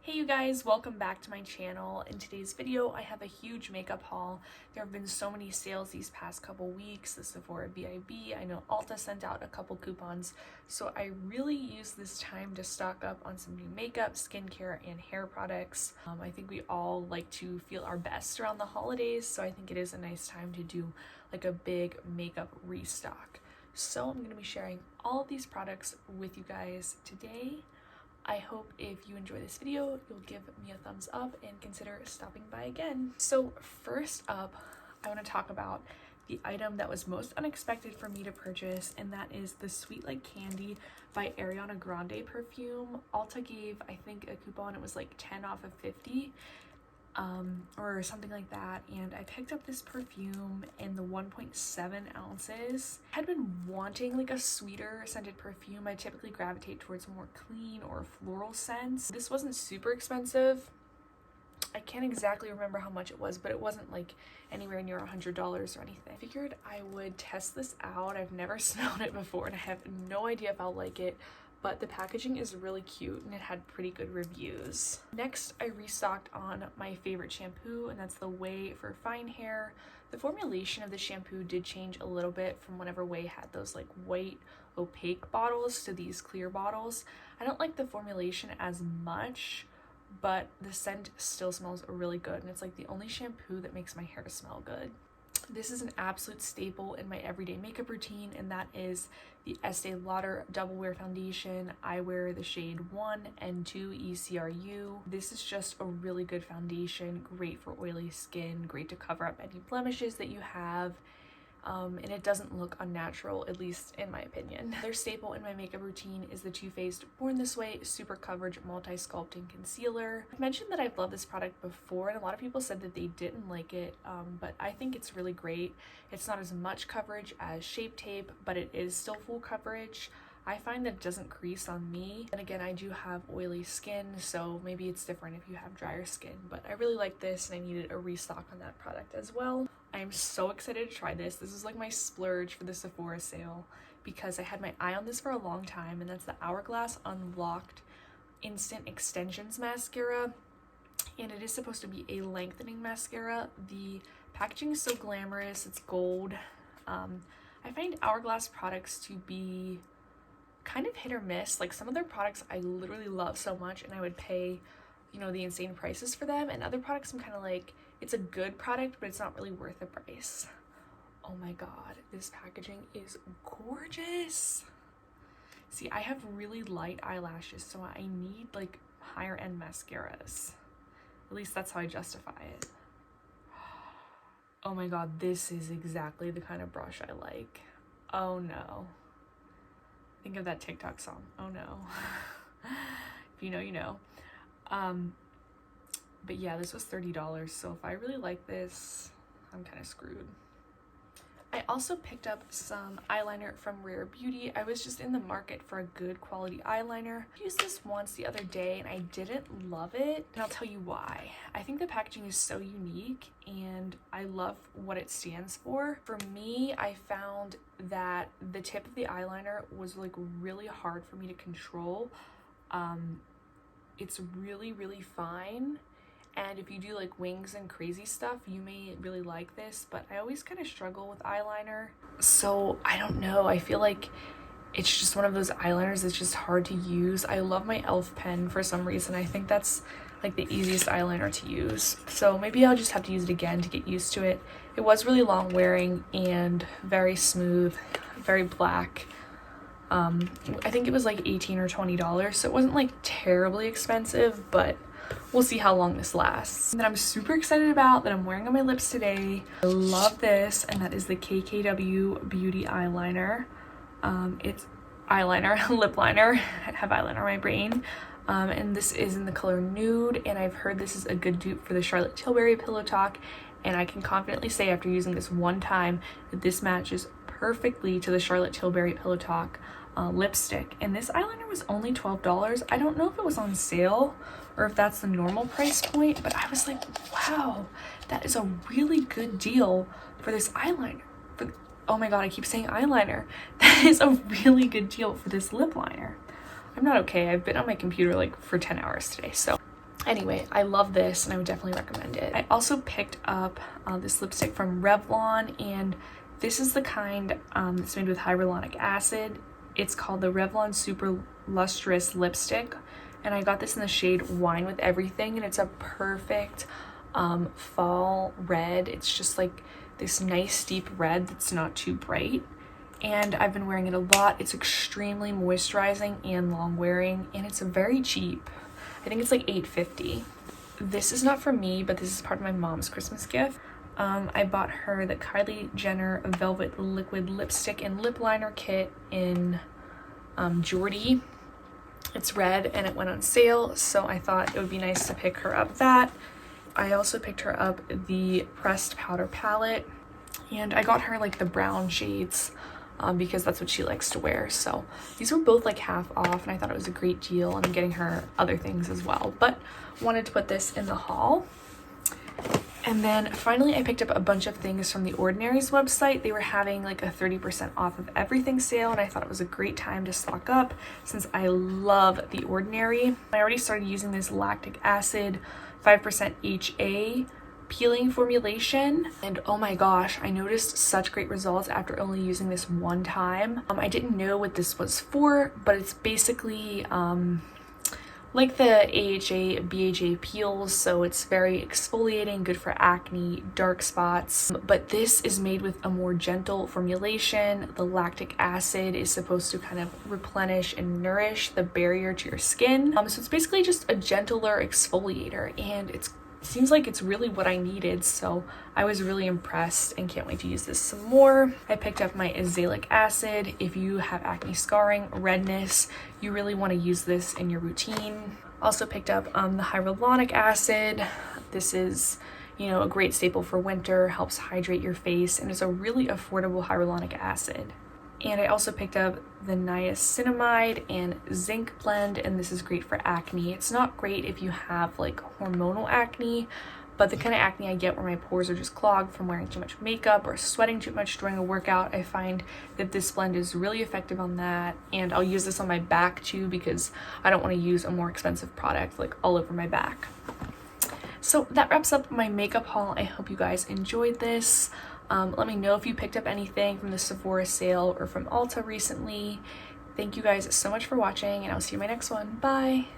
Hey you guys, welcome back to my channel. In today's video, I have a huge makeup haul. There have been so many sales these past couple weeks. The Sephora VIB, I know Ulta sent out a couple coupons. So I really used this time to stock up on some new makeup, skincare, and hair products. I think we all like to feel our best around the holidays, so I think it is a nice time to do like a big makeup restock. So I'm going to be sharing all of these products with you guys today. I hope if you enjoy this video, you'll give me a thumbs up and consider stopping by again. So first up, I want to talk about the item that was most unexpected for me to purchase, and that is the Sweet Like Candy by Ariana Grande perfume. Ulta gave, I think, a coupon. It was like 10 off of 50 or something like that, and I picked up this perfume in the 1.7 ounces. I had been wanting like a sweeter scented perfume. I typically gravitate towards more clean or floral scents. This wasn't super expensive. I can't exactly remember how much it was, but it wasn't like anywhere near $100 or anything. I figured I would test this out. I've never smelled it before and I have no idea if I'll like it, but the packaging is really cute and it had pretty good reviews. Next, I restocked on my favorite shampoo, and that's the Way for Fine Hair. The formulation of the shampoo did change a little bit from whenever Way had those like white opaque bottles to these clear bottles. I don't like the formulation as much, but the scent still smells really good, and it's like the only shampoo that makes my hair smell good. This is an absolute staple in my everyday makeup routine, and that is the Estee Lauder Double Wear Foundation. I wear the shade 1 and 2 ECRU. This is just a really good foundation, great for oily skin, great to cover up any blemishes that you have. And it doesn't look unnatural, at least in my opinion. Another staple in my makeup routine is the Too Faced Born This Way Super Coverage Multi-Sculpting Concealer. I've mentioned that I've loved this product before, and a lot of people said that they didn't like it, but I think it's really great. It's not as much coverage as Shape Tape, but it is still full coverage. I find that it doesn't crease on me. And again, I do have oily skin, so maybe it's different if you have drier skin, but I really like this and I needed a restock on that product as well. I am so excited to try this. This is like my splurge for the Sephora sale because I had my eye on this for a long time, and that's the Hourglass Unlocked Instant Extensions Mascara. And it is supposed to be a lengthening mascara. The packaging is so glamorous, it's gold. I find Hourglass products to be kind of hit or miss. Like some of their products I literally love so much and I would pay, you know, the insane prices for them, and other products I'm kind of like, it's a good product but it's not really worth the price. Oh my god, this packaging is gorgeous. See, I have really light eyelashes, so I need like higher end mascaras. At least that's how I justify it. Oh my god, this is exactly the kind of brush I like. Oh no. Think of that TikTok song, oh no. If you know, you know. But yeah, this was $30, so if I really like this, I'm kind of screwed. I also picked up some eyeliner from Rare Beauty. I was just in the market for a good quality eyeliner. I used this once the other day and I didn't love it, and I'll tell you why. I think the packaging is so unique and I love what it stands for. For me, I found that the tip of the eyeliner was like really hard for me to control. It's really, really fine. And if you do like wings and crazy stuff, you may really like this, but I always kind of struggle with eyeliner. So I don't know, I feel like it's just one of those eyeliners that's just hard to use. I love my e.l.f. pen for some reason. I think that's like the easiest eyeliner to use. So maybe I'll just have to use it again to get used to it. It was really long wearing and very smooth, very black. I think it was like $18 or $20, so it wasn't like terribly expensive, but we'll see how long this lasts. And that I'm super excited about, that I'm wearing on my lips today. I love this, and that is the KKW Beauty Eyeliner. It's eyeliner, lip liner. I have eyeliner on my brain. And this is in the color Nude, and I've heard this is a good dupe for the Charlotte Tilbury Pillow Talk, and I can confidently say after using this one time that this matches perfectly to the Charlotte Tilbury Pillow Talk lipstick. And this eyeliner was only $12. I don't know if it was on sale or if that's the normal price point, but I was like, wow, that is a really good deal for this eyeliner. Oh my god, I keep saying eyeliner. That is a really good deal for this lip liner. I'm not okay. I've been on my computer like for 10 hours today, so Anyway, I love this and I would definitely recommend it. I also picked up this lipstick from Revlon, and this is the kind that's made with hyaluronic acid. It's called the Revlon Super Lustrous Lipstick, and I got this in the shade Wine with Everything, and it's a perfect fall red. It's just like this nice deep red that's not too bright, and I've been wearing it a lot. It's extremely moisturizing and long wearing, and it's very cheap. I think it's like $8.50. This is not for me, but this is part of my mom's Christmas gift. I bought her the Kylie Jenner Velvet Liquid Lipstick and Lip Liner Kit in Jordy. It's red and it went on sale, so I thought it would be nice to pick her up that. I also picked her up the Pressed Powder Palette, and I got her like the brown shades because that's what she likes to wear. So these were both like half off, and I thought it was a great deal. I'm getting her other things as well, but wanted to put this in the haul. And then finally I picked up a bunch of things from the Ordinary's website. They were having like a 30% off of everything sale, and I thought it was a great time to stock up since I love the Ordinary. I already started using this lactic acid 5% HA peeling formulation, and oh my gosh, I noticed such great results after only using this one time. I didn't know what this was for, but it's basically like the AHA BHA peels, so it's very exfoliating, good for acne, dark spots, but this is made with a more gentle formulation. The lactic acid is supposed to kind of replenish and nourish the barrier to your skin, so it's basically just a gentler exfoliator, and it seems like it's really what I needed, so I was really impressed and can't wait to use this some more. I picked up my azelaic acid. If you have acne scarring, redness, you really want to use this in your routine. Also picked up the hyaluronic acid. This is, you know, a great staple for winter, helps hydrate your face, and it's a really affordable hyaluronic acid. And I also picked up the Niacinamide and Zinc blend, and this is great for acne. It's not great if you have like hormonal acne, but the kind of acne I get where my pores are just clogged from wearing too much makeup or sweating too much during a workout, I find that this blend is really effective on that. And I'll use this on my back too, because I don't want to use a more expensive product like all over my back. So that wraps up my makeup haul. I hope you guys enjoyed this. Let me know if you picked up anything from the Sephora sale or from Ulta recently. Thank you guys so much for watching, and I'll see you in my next one. Bye!